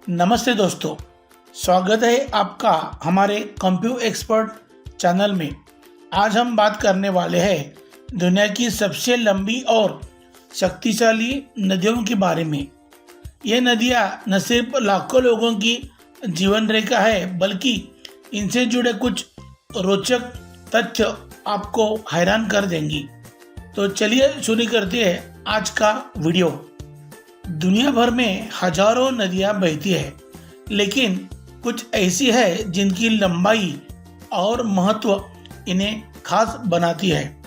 नमस्ते दोस्तों, स्वागत है आपका हमारे कंप्यूटर एक्सपर्ट चैनल में। आज हम बात करने वाले हैं दुनिया की सबसे लंबी और शक्तिशाली नदियों के बारे में। ये नदियाँ न सिर्फ लाखों लोगों की जीवन रेखा है, बल्कि इनसे जुड़े कुछ रोचक तथ्य आपको हैरान कर देंगी। तो चलिए शुरू करते हैं आज का वीडियो। दुनिया भर में हजारों नदियां बहती है, लेकिन कुछ ऐसी है जिनकी लंबाई और महत्व इन्हें खास बनाती है।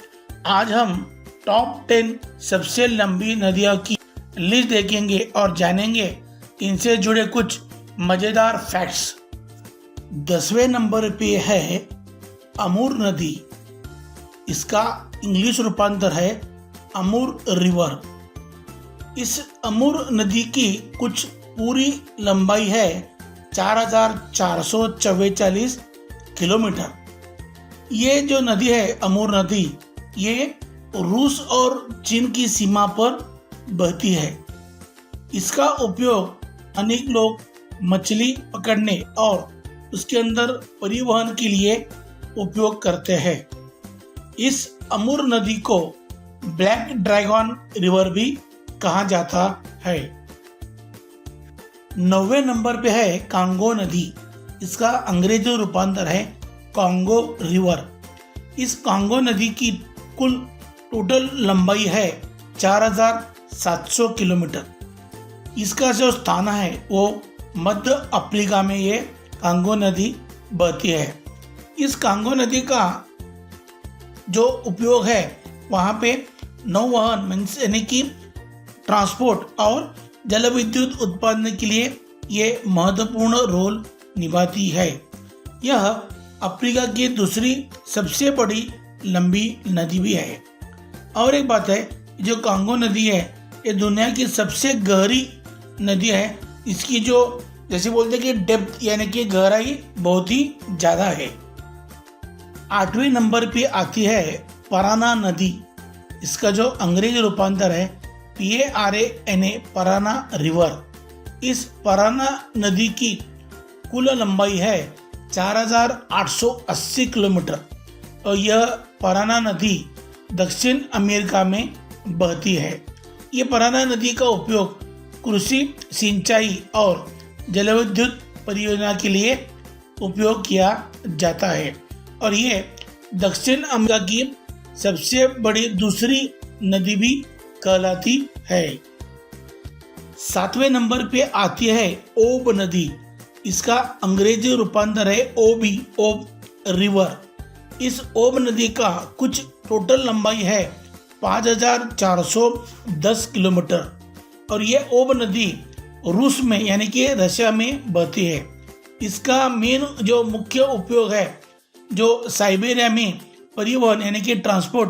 आज हम टॉप 10 सबसे लंबी नदियों की लिस्ट देखेंगे और जानेंगे इनसे जुड़े कुछ मजेदार फैक्ट्स। 10वें नंबर पे है अमूर नदी। इसका इंग्लिश रूपांतर है अमूर रिवर। इस अमूर नदी की कुछ पूरी लंबाई है 4,444 किलोमीटर। ये जो नदी है अमूर नदी, ये रूस और चीन की सीमा पर बहती है। इसका उपयोग अनेक लोग मछली पकड़ने और उसके अंदर परिवहन के लिए उपयोग करते हैं। इस अमूर नदी को ब्लैक ड्रैगन रिवर भी कहा जाता है। 9वें नंबर पे है कांगो नदी। इसका अंग्रेजी रूपांतर है कांगो रिवर। इस कांगो नदी की कुल टोटल लंबाई है 4,700 किलोमीटर। इसका जो स्थान है वो मध्य अफ्रीका में ये कांगो नदी बहती है। इस कांगो नदी का जो उपयोग है वहाँ पे नौवहन मीन्स यानी कि ट्रांसपोर्ट और जल विद्युत उत्पादन के लिए ये महत्वपूर्ण रोल निभाती है। यह अफ्रीका की दूसरी सबसे बड़ी लंबी नदी भी है। और एक बात है, जो कांगो नदी है ये दुनिया की सबसे गहरी नदी है। इसकी जो जैसे बोलते हैं कि डेप्थ यानी कि गहराई बहुत ही ज़्यादा है। 8वें नंबर पे आती है पराना नदी। इसका जो अंग्रेजी रूपांतर है PARANA पराना रिवर। इस पराना नदी की कुल लंबाई है 4,880 किलोमीटर और यह पराना नदी दक्षिण अमेरिका में बहती है। ये पराना नदी का उपयोग कृषि, सिंचाई और जलविद्युत परियोजना के लिए उपयोग किया जाता है और ये दक्षिण अमेरिका की सबसे बड़ी दूसरी नदी भी कहलाती है। 7वें नंबर पे आती है ओब नदी। इसका अंग्रेजी रूपांतर है ओब रिवर। इस ओब नदी का कुछ टोटल लंबाई है 5,410 किलोमीटर और ये ओब नदी रूस में यानी कि रशिया में बहती है। इसका मेन जो मुख्य उपयोग है जो साइबेरिया में परिवहन यानी कि ट्रांसपोर्ट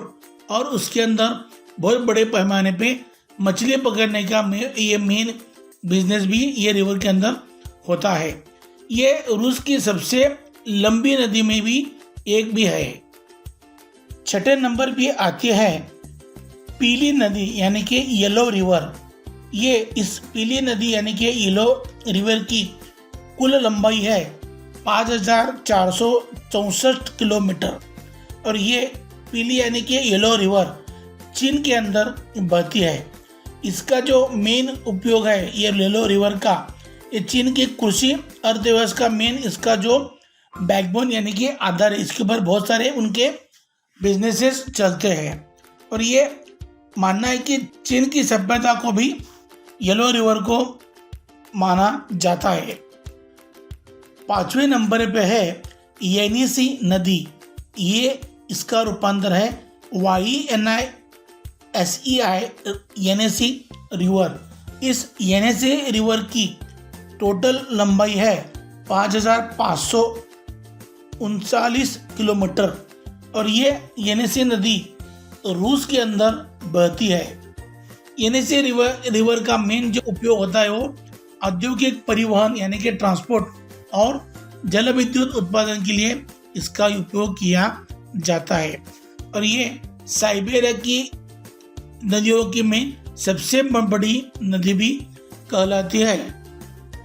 और उसके अंदर बहुत बड़े पैमाने पे मछली पकड़ने का ये मेन बिजनेस भी ये रिवर के अंदर होता है। ये रूस की सबसे लंबी नदी में भी एक भी है। 6ठे नंबर पे आती है पीली नदी यानी कि येलो रिवर। ये इस पीली नदी यानी कि येलो रिवर की कुल लंबाई है 5,464 किलोमीटर और ये पीली यानी कि येलो रिवर चीन के अंदर बहती है। इसका जो मेन उपयोग है ये येलो रिवर का, ये चीन की कृषि अर्थव्यवस्था का मेन इसका जो बैकबोन यानी कि आधार है। इसके ऊपर बहुत सारे उनके बिजनेसेस चलते हैं और ये मानना है कि चीन की सभ्यता को भी येलो रिवर को माना जाता है। 5वें नंबर पे है येनिसी नदी। ये इसका रूपांतर है YENISEI रिवर। इस येनेसी रिवर की टोटल लंबाई है 5,539 किलोमीटर और ये येनेसी नदी रूस के अंदर बहती है। येनेसी रिवर का मेन जो उपयोग होता है वो औद्योगिक परिवहन यानी कि ट्रांसपोर्ट और जल विद्युत उत्पादन के लिए इसका उपयोग किया जाता है और ये साइबेरिया की नदियों की में सबसे बड़ी नदी भी कहलाती है।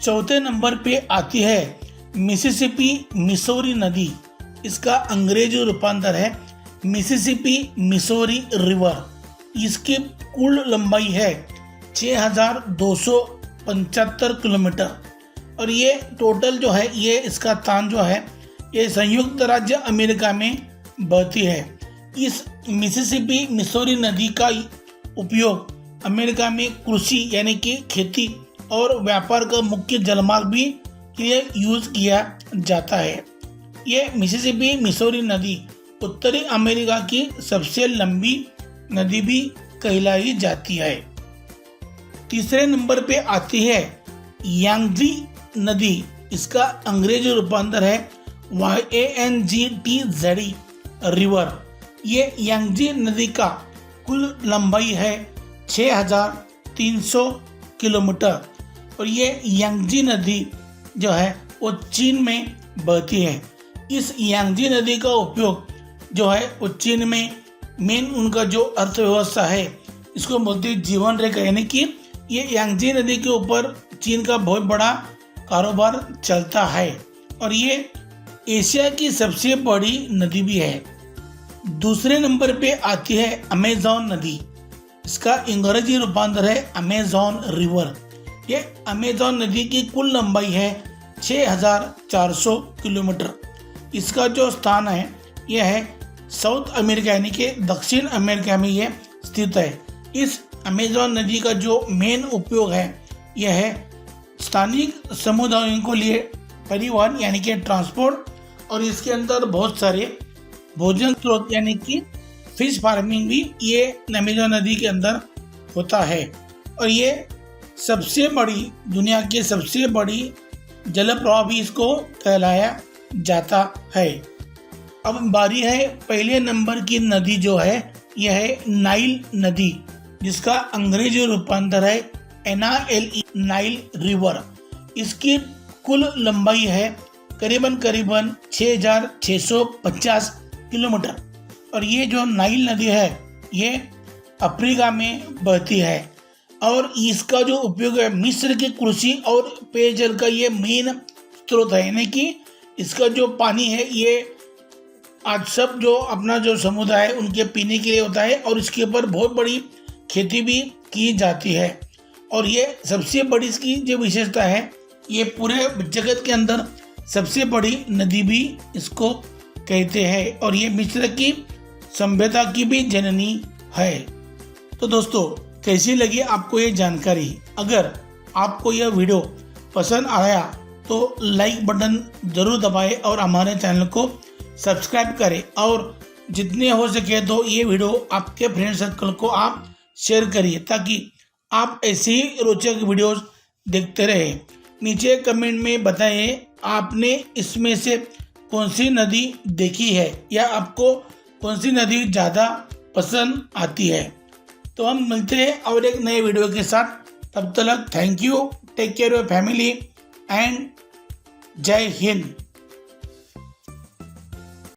चौथे नंबर पे आती है मिसिसिपी मिसौरी नदी। इसका अंग्रेजी रूपांतर है मिसिसिपी मिसौरी रिवर। इसकी कुल लंबाई है 6275 किलोमीटर और ये टोटल जो है ये इसका स्थान जो है ये संयुक्त राज्य अमेरिका में बहती है। इस मिसिसिपी मिसौरी नदी का उपयोग अमेरिका में कृषि यानी कि खेती और व्यापार का मुख्य जलमार्ग भी लिए यूज किया जाता है। ये मिसिसिपी मिसौरी नदी उत्तरी अमेरिका की सबसे लंबी नदी भी कहलाई जाती है। तीसरे नंबर पे आती है यांगजी नदी। इसका अंग्रेजी रूपांतर है YANGTZ रिवर। ये यांगजी नदी का कुल लंबाई है 6300 किलोमीटर और ये यांगजी नदी जो है वो चीन में बहती है। इस यांगजी नदी का उपयोग जो है वो चीन में मेन उनका जो अर्थव्यवस्था है इसको बोलते जीवन रेखा, यानी कि ये यांगजी नदी के ऊपर चीन का बहुत बड़ा कारोबार चलता है और ये एशिया की सबसे बड़ी नदी भी है। दूसरे नंबर पे आती है अमेज़न नदी। इसका अंग्रेजी रूपांतर है अमेज़न रिवर। ये अमेज़न नदी की कुल लंबाई है 6400 किलोमीटर। इसका जो स्थान है यह है साउथ अमेरिका यानी कि दक्षिण अमेरिका में यह स्थित है। इस अमेज़न नदी का जो मेन उपयोग है यह है स्थानीय समुदायों को लिए परिवहन यानी कि ट्रांसपोर्ट और इसके अंदर बहुत सारे भोजन स्रोत यानी कि फिश फार्मिंग भी ये अमेज़न नदी के अंदर होता है और ये सबसे बड़ी दुनिया की सबसे बड़ी जलप्रवाह भी इसको कहलाया जाता है। अब बारी है पहले नंबर की नदी जो है यह है नाइल नदी, जिसका अंग्रेजी रूपांतर है NILE नाइल रिवर। इसकी कुल लंबाई है करीबन 6650 किलोमीटर और ये जो नाइल नदी है ये अफ्रीका में बहती है और इसका जो उपयोग है मिस्र की कृषि और पेयजल का ये मेन स्रोत है, यानी कि इसका जो पानी है ये आज सब जो अपना जो समुदाय है उनके पीने के लिए होता है और इसके ऊपर बहुत बड़ी खेती भी की जाती है और ये सबसे बड़ी इसकी जो विशेषता है ये पूरे जगत के अंदर सबसे बड़ी नदी भी इसको कहते हैं और ये मिस्र की सभ्यता की भी जननी है। तो दोस्तों कैसी लगी आपको ये जानकारी? अगर आपको यह वीडियो पसंद आया तो लाइक बटन ज़रूर दबाएं और हमारे चैनल को सब्सक्राइब करें और जितने हो सके तो ये वीडियो आपके फ्रेंड सर्कल को आप शेयर करिए ताकि आप ऐसी ही रोचक वीडियोस देखते रहें। नीचे कमेंट में बताएं आपने इसमें से कौन सी नदी देखी है या आपको कौन सी नदी ज़्यादा पसंद आती है। तो हम मिलते हैं और एक नए वीडियो के साथ। तब तक thank you, take care your family and जय हिंद।